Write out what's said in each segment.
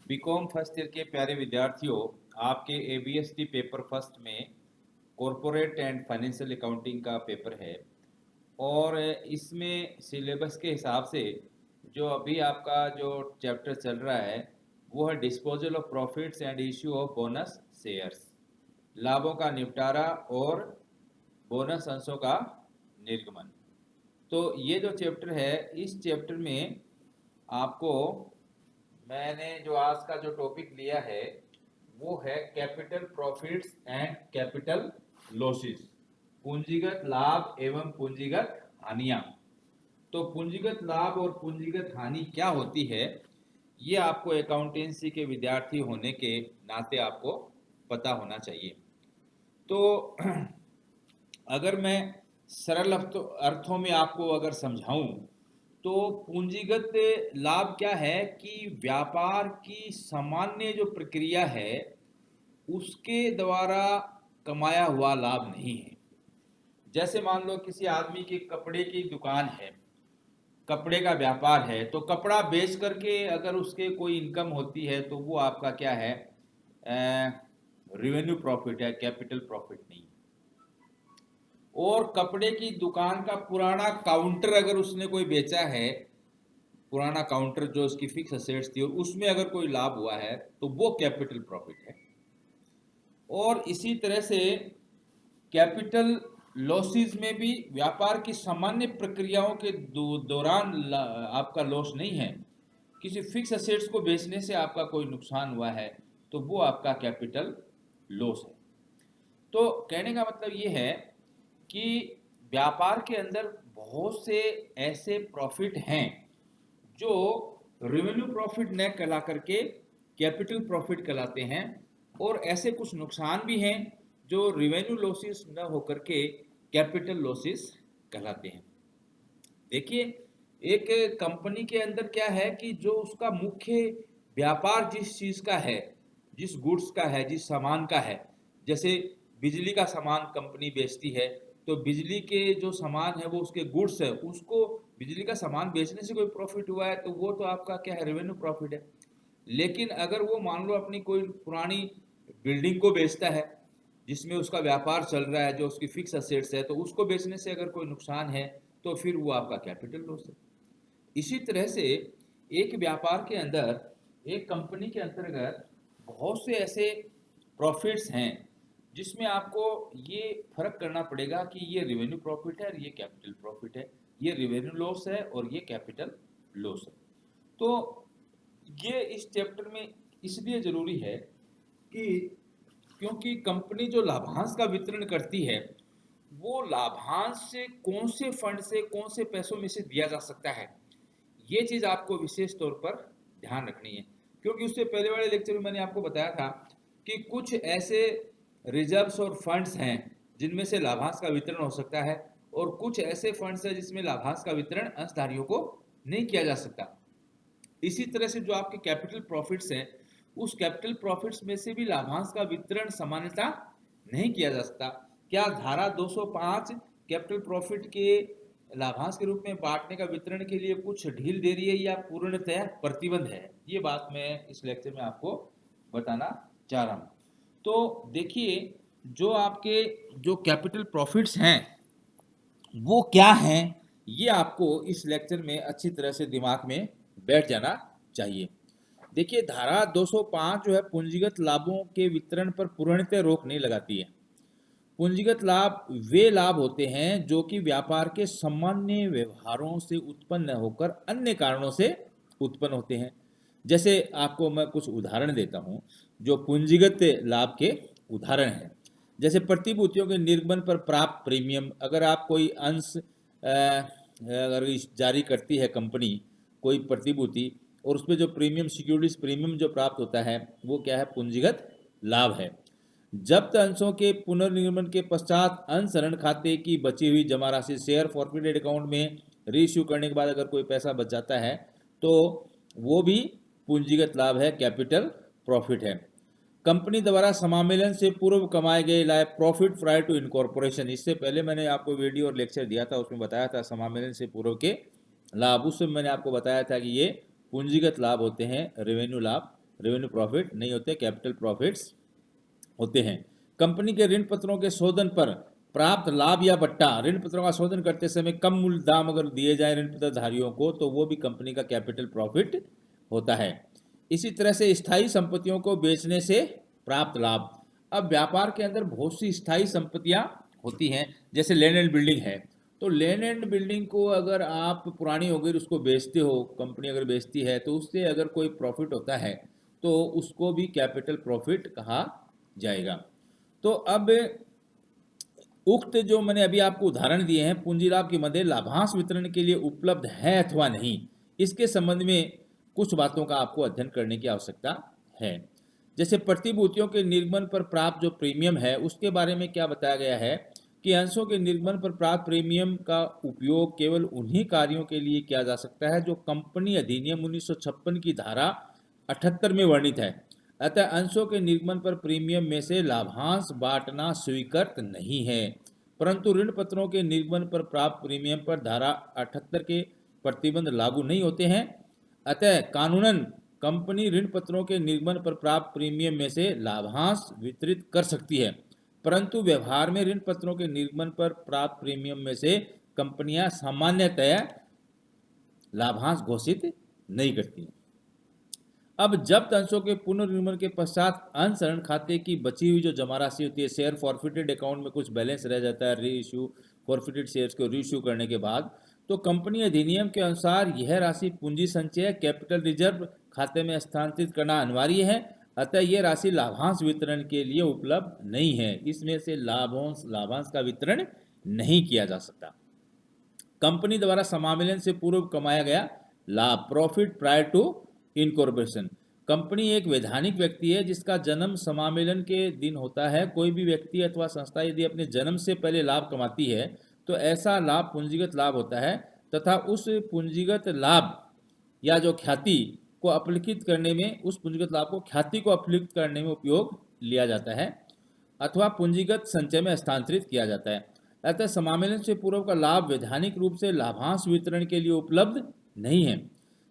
BCom first year के प्यारे विद्यार्थियों, आपके एबीएसटी पेपर फर्स्ट में कॉरपोरेट एंड फाइनेंशियल अकाउंटिंग का पेपर है। और इसमें सिलेबस के हिसाब से जो अभी आपका जो चैप्टर चल रहा है वो है disposal of profits and issue of bonus shares, लाभों का निपटारा और बोनस अंशों का निर्गमन। तो ये जो चैप्टर है, इस चैप्टर में आपको मैंने जो आज का जो टॉपिक लिया है वो है capital profits and capital losses, पूंजीगत लाभ एवं पूंजीगत हानियां। तो पूंजीगत लाभ और पूंजीगत हानि क्या होती है, ये आपको अकाउंटेंसी के विद्यार्थी होने के नाते आपको पता होना चाहिए। तो अगर मैं सरल अर्थों में आपको अगर समझाऊं तो पूंजीगत लाभ क्या है कि व्यापार की सामान्य जो प्रक्रिया है उसके द्वारा कमाया हुआ लाभ नहीं है। जैसे मान लो किसी आदमी की कपड़े की दुकान है, कपड़े का व्यापार है, तो कपड़ा बेच करके अगर उसके कोई इनकम होती है तो वो आपका क्या है, रेवेन्यू प्रॉफिट है, कैपिटल प्रॉफिट नहीं। और कपड़े की दुकान का पुराना काउंटर अगर उसने कोई बेचा है, पुराना काउंटर जो उसकी फिक्स असेट्स थी और उसमें अगर कोई लाभ हुआ है तो वो कैपिटल प्रॉफिट है। और इसी तरह से कैपिटल लॉसेस में भी व्यापार की सामान्य प्रक्रियाओं के दौरान आपका लॉस नहीं है, किसी फिक्स असेट्स को बेचने से आपका कोई नुकसान हुआ है तो वो आपका कैपिटल लॉस है। तो कहने का मतलब ये है कि व्यापार के अंदर बहुत से ऐसे प्रॉफिट हैं जो रेवेन्यू प्रॉफिट न कहला करके कैपिटल प्रॉफिट कहलाते हैं, और ऐसे कुछ नुकसान भी हैं जो रेवेन्यू लॉसेस न होकर के कैपिटल लॉसेस कहलाते हैं। देखिए, एक कंपनी के अंदर क्या है कि जो उसका मुख्य व्यापार जिस चीज़ का है, जिस गुड्स का है, जिस सामान का है, जैसे बिजली का सामान कंपनी बेचती है, तो बिजली के जो सामान है वो उसके गुड्स है, उसको बिजली का सामान बेचने से कोई प्रॉफिट हुआ है तो वो तो आपका क्या है, रेवेन्यू प्रॉफिट है। लेकिन अगर वो मान लो अपनी कोई पुरानी बिल्डिंग को बेचता है जिसमें उसका व्यापार चल रहा है, जो उसकी फिक्स असेट्स है, तो उसको बेचने से अगर कोई नुकसान है तो फिर वो आपका कैपिटल लॉस है। इसी तरह से एक व्यापार के अंदर, एक कंपनी के अंतर्गत बहुत से ऐसे प्रॉफिट्स हैं जिसमें आपको ये फर्क करना पड़ेगा कि ये रेवेन्यू प्रॉफिट है और ये कैपिटल प्रॉफिट है, ये रेवेन्यू लॉस है और ये कैपिटल लॉस है। तो ये इस चैप्टर में इसलिए जरूरी है कि क्योंकि कंपनी जो लाभांश का वितरण करती है वो लाभांश से कौन से फंड से कौन से पैसों में से दिया जा सकता है, ये चीज़ आपको विशेष तौर पर ध्यान रखनी है। क्योंकि उससे पहले वाले लेक्चर में मैंने आपको बताया था कि कुछ ऐसे रिजर्व्स और फंड्स हैं जिनमें से लाभांश का वितरण हो सकता है, और कुछ ऐसे फंड्स हैं जिसमें लाभांश का वितरण अंशधारियों को नहीं किया जा सकता। इसी तरह से जो आपके कैपिटल प्रॉफिट्स हैं, उस कैपिटल प्रॉफिट्स में से भी लाभांश का वितरण सामान्यतः नहीं किया जा सकता। क्या धारा 205 कैपिटल प्रॉफिट के लाभांश के रूप में बांटने का वितरण के लिए कुछ ढील दे रही है या पूर्णतः प्रतिबंध है, ये बात मैं इस लेक्चर में आपको बताना चाह रहा हूँ। तो देखिए, जो आपके जो कैपिटल प्रॉफिट्स हैं वो क्या हैं, ये आपको इस लेक्चर में अच्छी तरह से दिमाग में बैठ जाना चाहिए। देखिए, धारा 205 जो है पूंजीगत लाभों के वितरण पर पूर्णतः रोक नहीं लगाती है। पूंजीगत लाभ वे लाभ होते हैं जो कि व्यापार के सामान्य व्यवहारों से उत्पन्न होकर अन्य कारणों से उत्पन्न होते हैं। जैसे आपको मैं कुछ उदाहरण देता हूं जो पूंजीगत लाभ के उदाहरण हैं। जैसे प्रतिभूतियों के निर्गमन पर प्राप्त प्रीमियम, अगर आप कोई अंश अगर जारी करती है कंपनी कोई प्रतिभूति और उसमें जो प्रीमियम, सिक्योरिटीज प्रीमियम जो प्राप्त होता है वो क्या है, पूंजीगत लाभ है। जब्त अंशों के पुनर्निर्माण के पश्चात अंश ऋण खाते की बची हुई जमा राशि शेयर फॉरफिटेड अकाउंट में रीइश्यू करने के बाद अगर कोई पैसा बच जाता है तो वो भी पूंजीगत लाभ है, कैपिटल प्रॉफिट है। कंपनी द्वारा समामेलन से पूर्व कमाए गए लाभ प्रॉफिट प्रायर टू इनकॉर्पोरेशन, इससे पहले मैंने आपको वीडियो और लेक्चर दिया था, उसमें बताया था समामेलन से पूर्व के लाभ। उसमें मैंने आपको बताया था कि ये पूंजीगत लाभ होते हैं, रेवेन्यू लाभ रेवेन्यू प्रॉफिट नहीं होते, कैपिटल प्रॉफिट्स होते हैं। कंपनी के ऋण पत्रों के शोधन पर प्राप्त लाभ या बट्टा, ऋण पत्रों का शोधन करते समय कम मूल्य दाम अगर दिए जाए ऋण पत्रधारियों को तो वो भी कंपनी का कैपिटल प्रॉफिट होता है। इसी तरह से स्थायी संपत्तियों को बेचने से प्राप्त लाभ। अब व्यापार के अंदर बहुत सी स्थायी संपत्तियां होती हैं, जैसे लैंड एंड बिल्डिंग है, तो लैंड एंड बिल्डिंग को अगर आप पुरानी हो गई उसको बेचते हो, कंपनी अगर बेचती है तो उससे अगर कोई प्रॉफिट होता है तो उसको भी कैपिटल प्रॉफिट कहा जाएगा। तो अब उक्त जो मैंने अभी आपको उदाहरण दिए हैं पूंजी लाभ के मध्य लाभांश वितरण के लिए उपलब्ध है अथवा नहीं, इसके संबंध में कुछ बातों का आपको अध्ययन करने की आवश्यकता है। जैसे प्रतिभूतियों के निर्गमन पर प्राप्त जो प्रीमियम है उसके बारे में क्या बताया गया है कि अंशों के निर्गमन पर प्राप्त प्रीमियम का उपयोग केवल उन्हीं कार्यों के लिए किया जा सकता है जो कंपनी अधिनियम 1956 की धारा 78 में वर्णित है। अतः अंशों के निर्गमन पर प्रीमियम में से लाभांश बांटना स्वीकृत नहीं है, परंतु ऋण पत्रों के निर्गमन पर प्राप्त प्रीमियम पर धारा 78 के प्रतिबंध लागू नहीं होते हैं। अतः कानूनन कंपनी ऋण पत्रों के निर्गमन पर प्राप्त प्रीमियम में से लाभांश वितरित कर सकती है, परंतु व्यवहार में ऋण पत्रों के निर्गमन पर प्राप्त प्रीमियम में से कंपनियां सामान्यतया लाभांश घोषित नहीं करती। अब जब्त अंशों के पुनर्निर्माण के पश्चात अंश ऋण खाते की बची हुई जो जमा राशि होती है, शेयर फॉरफिटेड अकाउंट में कुछ बैलेंस रह जाता है रीइश्यू फॉरफिटेड शेयर्स को रीइश्यू करने के बाद, तो कंपनी अधिनियम के अनुसार यह राशि पूंजी संचय कैपिटल रिजर्व खाते में स्थानांतरित करना अनिवार्य है। अतः यह राशि लाभांश वितरण के लिए उपलब्ध नहीं है, इसमें से लाभांश का वितरण नहीं किया जा सकता। कंपनी द्वारा समामेलन से पूर्व कमाया गया लाभ, profit prior to incorporation. Company एक वैधानिक व्यक्ति है जिसका जन्म समामेलन के दिन होता है। कोई भी व्यक्ति अथवा संस्था यदि अपने जन्म से पहले लाभ कमाती है तो ऐसा लाभ पूंजीगत लाभ होता है तथा उस पूंजीगत लाभ या जो ख्याति को अपलिखित करने में, उस पूंजीगत लाभ को ख्याति को अपलिखित करने में उपयोग लिया जाता है अथवा पूंजीगत संचय में स्थानांतरित किया जाता है। अतः समामेलन से पूर्व का लाभ वैधानिक रूप से लाभांश वितरण के लिए उपलब्ध नहीं है।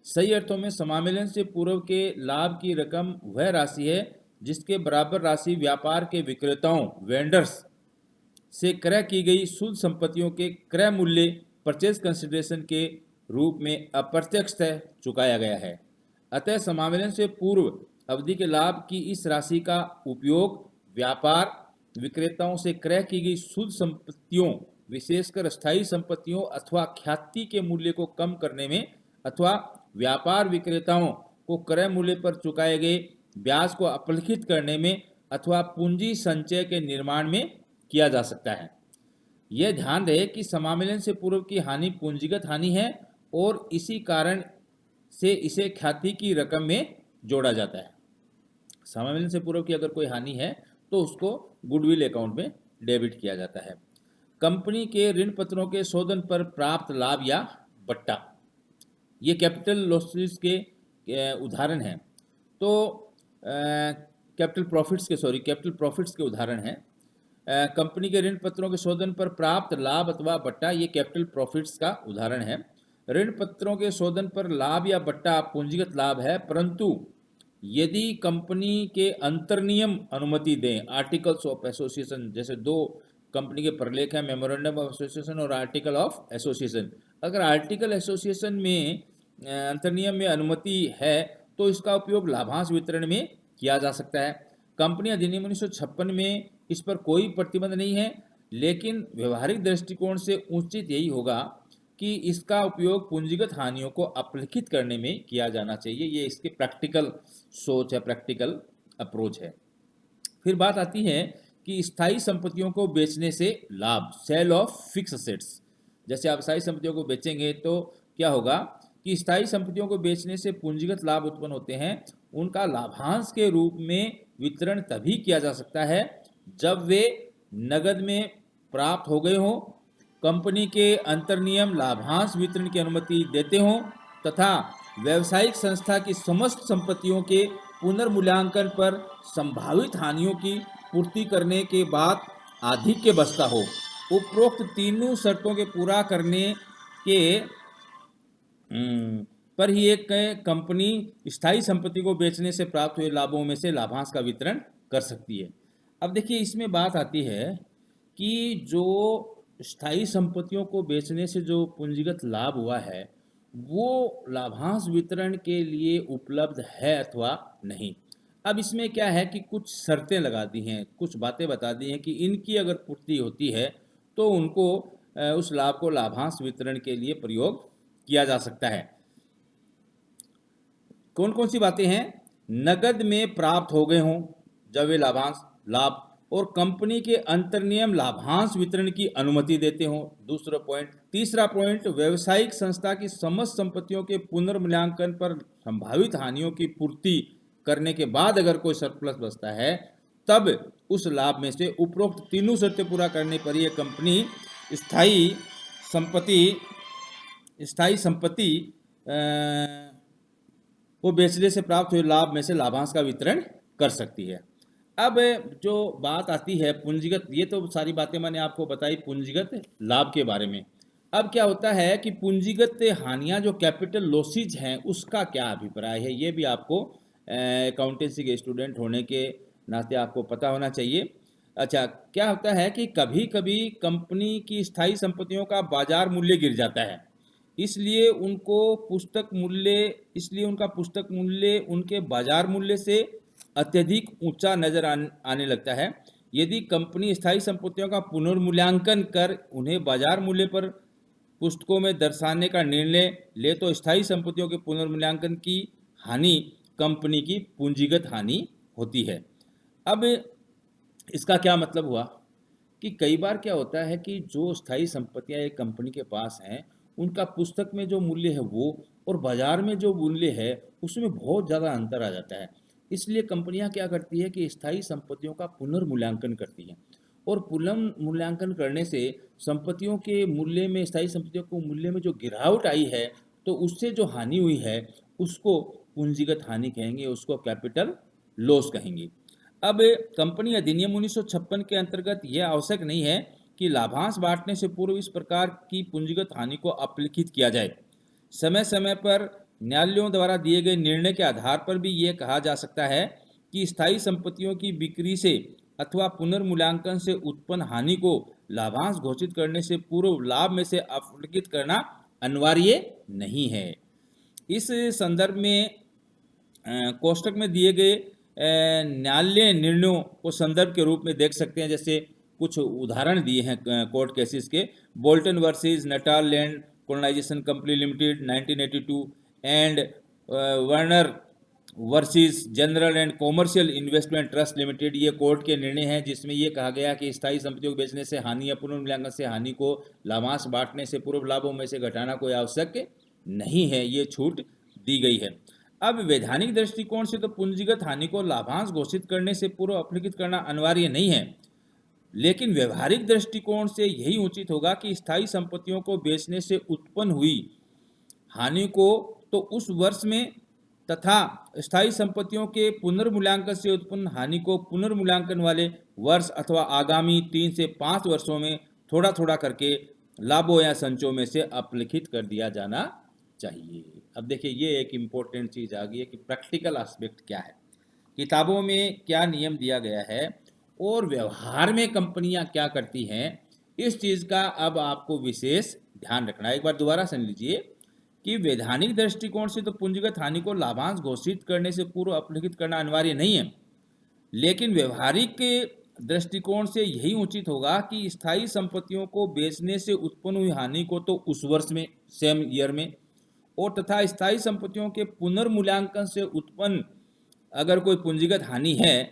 सही अर्थों में समामेलन से पूर्व के लाभ की रकम वह राशि है जिसके बराबर राशि व्यापार के विक्रेताओं वेंडर्स से क्रय की गई शुद्ध संपत्तियों के क्रय मूल्य परचेज कंसिडरेशन के रूप में अप्रत्यक्षतः चुकाया गया है। अतः समामेलन से पूर्व अवधि के लाभ की इस राशि का उपयोग व्यापार विक्रेताओं से क्रय की गई शुद्ध संपत्तियों विशेषकर स्थायी संपत्तियों अथवा ख्याति के मूल्य को कम करने में अथवा व्यापार विक्रेताओं को क्रय मूल्य पर चुकाए गए ब्याज को अपलिखित करने में अथवा पूंजी संचय के निर्माण में किया जा सकता है। यह ध्यान रहे कि समामेलन से पूर्व की हानि पूंजीगत हानि है और इसी कारण से इसे ख्याति की रकम में जोड़ा जाता है। समामेलन से पूर्व की अगर कोई हानि है तो उसको गुडविल अकाउंट में डेबिट किया जाता है। कंपनी के ऋण पत्रों के शोधन पर प्राप्त लाभ या बट्टा, ये कैपिटल लॉसेस के उदाहरण हैं। तो कैपिटल प्रॉफिट्स के उदाहरण हैं। कंपनी के ऋण पत्रों के शोधन पर प्राप्त लाभ अथवा बट्टा, ये कैपिटल प्रॉफिट्स का उदाहरण है। ऋण पत्रों के शोधन पर लाभ या बट्टा पूंजीगत लाभ है, परंतु यदि कंपनी के अंतर्नियम अनुमति दें, आर्टिकल्स ऑफ एसोसिएशन, जैसे दो कंपनी के प्रलेख हैं, मेमोरेंडम ऑफ एसोसिएशन और आर्टिकल ऑफ एसोसिएशन, अगर आर्टिकल एसोसिएशन में अंतर्नियम में अनुमति है तो इसका उपयोग लाभांश वितरण में किया जा सकता है। कंपनी अधिनियम 1956 में इस पर कोई प्रतिबंध नहीं है, लेकिन व्यवहारिक दृष्टिकोण से उचित यही होगा कि इसका उपयोग पूंजीगत हानियों को अपलिखित करने में किया जाना चाहिए। ये इसकी प्रैक्टिकल सोच है, प्रैक्टिकल अप्रोच है। फिर बात आती है कि स्थायी संपत्तियों को बेचने से लाभ, सेल ऑफ फिक्स असेट्स। जैसे आप स्थायी संपत्तियों को बेचेंगे तो क्या होगा कि स्थायी संपत्तियों को बेचने से पूंजीगत लाभ उत्पन्न होते हैं। उनका लाभांश के रूप में वितरण तभी किया जा सकता है जब वे नगद में प्राप्त हो गए हों, कंपनी के अंतर्नियम लाभांश वितरण की अनुमति देते हों तथा व्यावसायिक संस्था की समस्त संपत्तियों के पुनर्मूल्यांकन पर संभावित हानियों की पूर्ति करने के बाद आधिक्य बचता हो। उपरोक्त तीनों शर्तों के पूरा करने के पर ही एक कंपनी स्थायी संपत्ति को बेचने से प्राप्त हुए लाभों में से लाभांश का वितरण कर सकती है। अब देखिए इसमें बात आती है कि जो स्थायी संपत्तियों को बेचने से जो पूंजीगत लाभ हुआ है वो लाभांश वितरण के लिए उपलब्ध है अथवा नहीं। अब इसमें क्या है कि कुछ शर्तें लगा दी हैं, कुछ बातें बता दी हैं कि इनकी अगर पूर्ति होती है तो उनको उस लाभ को लाभांश वितरण के लिए प्रयोग किया जा सकता है। कौन कौन सी बातें हैं? नकद में प्राप्त हो गए हों जब वे लाभांश लाभ, और कंपनी के अंतर्नियम लाभांश वितरण की अनुमति देते हों, दूसरा पॉइंट। तीसरा पॉइंट, व्यवसायिक संस्था की समस्त संपत्तियों के पुनर्मूल्यांकन पर संभावित हानियों की पूर्ति करने के बाद अगर कोई सरप्लस बचता है तब उस लाभ में से उपरोक्त तीनों शर्तें पूरा करने पर यह कंपनी स्थायी संपत्ति वो बेचने से प्राप्त हुए लाभ में से लाभांश का वितरण कर सकती है। अब जो बात आती है पूंजीगत, ये तो सारी बातें मैंने आपको बताई पूंजीगत लाभ के बारे में। अब क्या होता है कि पूंजीगत हानियां जो कैपिटल लॉसेज हैं उसका क्या अभिप्राय है, ये भी आपको अकाउंटेंसी के स्टूडेंट होने के नाते आपको पता होना चाहिए। अच्छा, क्या होता है कि कभी कभी कंपनी की स्थायी संपत्तियों का बाजार मूल्य गिर जाता है, इसलिए उनका पुस्तक मूल्य उनके बाजार मूल्य से अत्यधिक ऊंचा नजर आने लगता है। यदि कंपनी स्थायी संपत्तियों का पुनर्मूल्यांकन कर उन्हें बाजार मूल्य पर पुस्तकों में दर्शाने का निर्णय ले तो स्थायी संपत्तियों के पुनर्मूल्यांकन की हानि कंपनी की पूंजीगत हानि होती है। अब इसका क्या मतलब हुआ कि कई बार क्या होता है कि जो स्थायी संपत्तियां एक कंपनी के पास हैं उनका पुस्तक में जो मूल्य है वो और बाजार में जो मूल्य है उसमें बहुत ज़्यादा अंतर आ जाता है। इसलिए कंपनियां क्या करती है कि स्थायी संपत्तियों का पुनर्मूल्यांकन करती हैं, और पुनर्मूल्यांकन करने से संपत्तियों के मूल्य में, स्थायी संपत्तियों को मूल्य में जो गिरावट आई है तो उससे जो हानि हुई है उसको पूंजीगत हानि कहेंगे, उसको कैपिटल लॉस कहेंगे। अब कंपनी अधिनियम 1956 के अंतर्गत यह आवश्यक नहीं है कि लाभांश बांटने से पूर्व इस प्रकार की पूंजीगत हानि को अपलिखित किया जाए। समय समय पर न्यायालयों द्वारा दिए गए निर्णय के आधार पर भी यह कहा जा सकता है कि स्थायी संपत्तियों की बिक्री से अथवा पुनर्मूल्यांकन से उत्पन्न हानि को लाभांश घोषित करने से पूर्व लाभ में से अपलिखित करना अनिवार्य नहीं है। इस संदर्भ में कोष्टक में दिए गए न्यायालय निर्णयों को संदर्भ के रूप में देख सकते हैं। जैसे कुछ उदाहरण दिए हैं कोर्ट केसेस के। Bolton versus Natal land colonisation company limited 1982 and Werner versus general and commercial investment trust limited, ये कोर्ट के निर्णय हैं जिसमें ये कहा गया कि स्थायी संपत्तियों को बेचने से हानि या पुनर्मूल्यांकन से हानि को लाभांश बांटने से पूर्व लाभों में से घटाना कोई आवश्यक नहीं है, ये छूट दी गई है। अब वैधानिक दृष्टिकोण से तो पूंजीगत हानि को लाभांश घोषित करने से पूर्व अपलिखित करना अनिवार्य नहीं है, लेकिन व्यवहारिक दृष्टिकोण से यही उचित होगा कि स्थायी संपत्तियों को बेचने से उत्पन्न हुई हानि को तो उस वर्ष में तथा स्थायी संपत्तियों के पुनर्मूल्यांकन से उत्पन्न हानि को पुनर्मूल्यांकन वाले वर्ष अथवा आगामी 3 से 5 वर्षों में थोड़ा थोड़ा करके लाभों या संचयों में से अपलिखित कर दिया जाना चाहिए। अब देखिए ये एक इम्पोर्टेंट चीज़ आ गई है कि प्रैक्टिकल एस्पेक्ट क्या है, किताबों में क्या नियम दिया गया है और व्यवहार में कंपनियां क्या करती हैं, इस चीज़ का अब आपको विशेष ध्यान रखना है। एक बार दोबारा सुन लीजिए कि वैधानिक दृष्टिकोण से तो पूंजीगत हानि को लाभांश घोषित करने से पूर्व अपलिखित करना अनिवार्य नहीं है, लेकिन व्यवहारिक दृष्टिकोण से यही उचित होगा कि स्थायी संपत्तियों को बेचने से उत्पन्न हुई हानि को तो उस वर्ष में, सेम ईयर में, और तथा स्थायी संपत्तियों के पुनर्मूल्यांकन से उत्पन्न अगर कोई पूंजीगत हानि है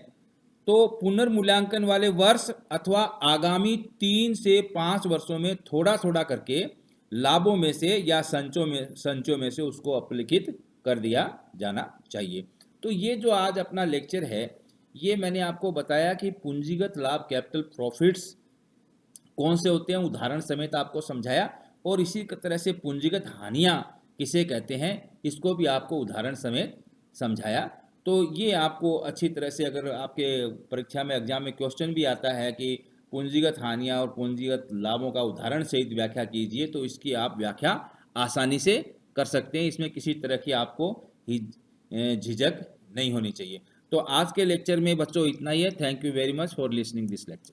तो पुनर्मूल्यांकन वाले वर्ष अथवा आगामी 3 से 5 वर्षों में थोड़ा थोड़ा करके लाभों में से या संचयों में से उसको अपलिखित कर दिया जाना चाहिए। तो ये जो आज अपना लेक्चर है ये मैंने आपको बताया कि पूंजीगत लाभ कैपिटल प्रॉफिट्स कौन से होते हैं, उदाहरण समेत आपको समझाया, और इसी तरह से पूंजीगत हानियां किसे कहते हैं इसको भी आपको उदाहरण समेत समझाया। तो ये आपको अच्छी तरह से, अगर आपके परीक्षा में एग्जाम में क्वेश्चन भी आता है कि पूंजीगत हानियां और पूंजीगत लाभों का उदाहरण सहित व्याख्या कीजिए, तो इसकी आप व्याख्या आसानी से कर सकते हैं, इसमें किसी तरह की आपको झिझक नहीं होनी चाहिए। तो आज के लेक्चर में बच्चों इतना ही है। Thank you very much for listening this lecture.